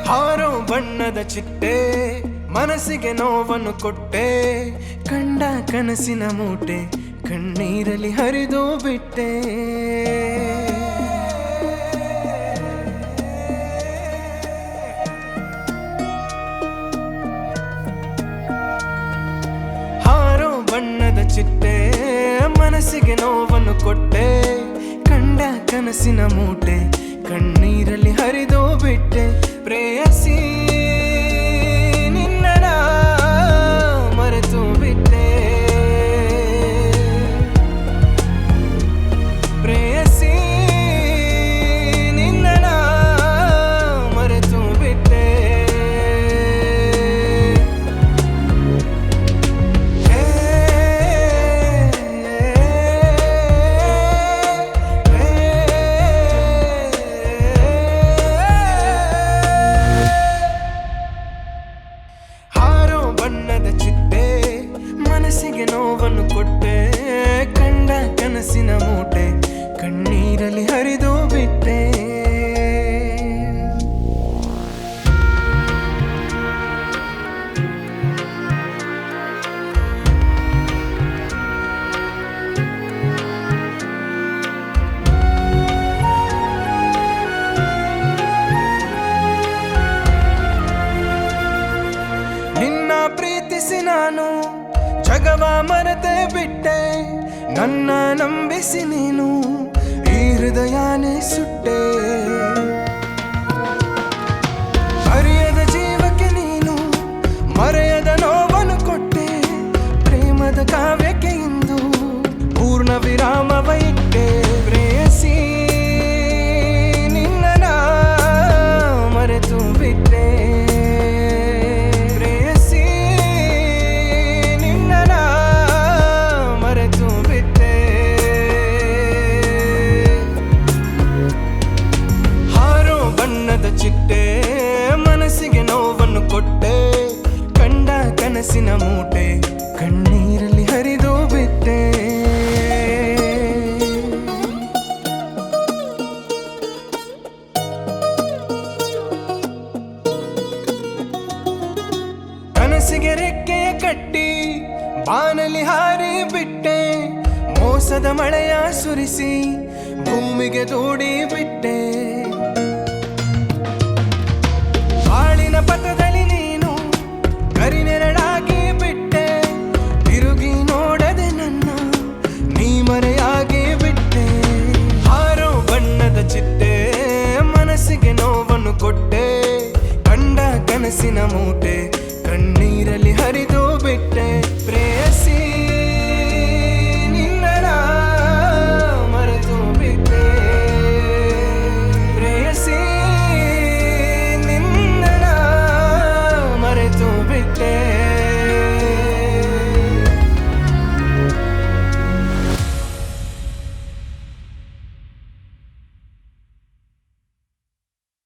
ಹಾರೋ ಬಣ್ಣದ ಚಿಟ್ಟೆ ಮನಸ್ಸಿಗೆ ನೋವನ್ನು ಕೊಟ್ಟೆ, ಕಂಡ ಕನಸಿನ ಮೂಟೆ ಕಣ್ಣೀರಲ್ಲಿ ಹರಿದು ಬಿಟ್ಟೆ. ಹಾರೋ ಬಣ್ಣದ ಚಿಟ್ಟೆ ಮನಸ್ಸಿಗೆ ನೋವನ್ನು ಕೊಟ್ಟೆ, ಕಂಡ ಕನಸಿನ ಮೂಟೆ ಕಣ್ಣೀರಲ್ಲಿ ಹರಿದು ಬಿಟ್ಟೆ. ಪ್ರೇಯಸಿ ನಿನ್ನ ಮರೆತು ಬಿಟ್ಟೆ, ಪ್ರೇಯಸಿ ನಿನ್ನ ಮರೆತು ಬಿಟ್ಟೆ. ಬಣ್ಣದ ಚಿಟ್ಟೆ ಮನಸ್ಸಿಗೆ ನೋವನ್ನು ಕೊಟ್ಟೆ, ಕಂಡ ಕನಸಿನ ಮೂಟೆ ಕಣ್ಣೀರಲ್ಲಿ ಹರಿದು ಬಿಟ್ಟೆ. ಪ್ರೀತಿಸಿ ನಾನು ಜಗವ ಮರೆತೆ ಬಿಟ್ಟೆ, ನನ್ನ ನಂಬಿಸಿ ನೀನು ಈ ಹೃದಯನೇ ಸುಟ್ಟೆ. ಅರಿಯದ ಜೀವಕ್ಕೆ ನೀನು ಮರೆಯದ ನೋವನ್ನು ಕೊಟ್ಟೆ, ಪ್ರೇಮದ ಕಾವ್ಯಕ್ಕೆ ಇಂದು ಪೂರ್ಣ ವಿರಾಮವ ಇಟ್ಟೆ. ಪ್ರೇಯಸಿ ನಿನ್ನ ಮರೆತು ಬಿಟ್ಟೆ, ಚಿಟ್ಟೆ ಮನಸ್ಸಿಗೆ ನೋವನ್ನು ಕೊಟ್ಟೆ, ಕಂಡ ಕನಸಿನ ಮೂಟೆ ಕಣ್ಣೀರಲ್ಲಿ ಹರಿದು ಬಿಟ್ಟೆ. ಕನಸಿಗೆ ರೆಕ್ಕೆಯ ಕಟ್ಟಿ ಬಾನಲಿ ಹಾರಿ ಬಿಟ್ಟೆ, ಮೋಸದ ಮಳೆಯ ಸುರಿಸಿ ಭೂಮಿಗೆ ದೂಡಿ ಬಿಟ್ಟೆ. ಪಥದಲ್ಲಿ ನೀನು ಕರಿನೆರಳಾಗಿ ಬಿಟ್ಟೆ, ತಿರುಗಿ ನೋಡದೆ ನನ್ನ ನೀ ಮರೆಯಾಗಿ ಬಿಟ್ಟೆ. ಹಾರೋ ಬಣ್ಣದ ಚಿಟ್ಟೆ ಮನಸ್ಸಿಗೆ ನೋವನ್ನು ಕೊಟ್ಟೆ, ಕಂಡ ಕನಸಿನ ಮೂಟೆ ಕಣ್ಣೀರಲ್ಲಿ ಹರಿದು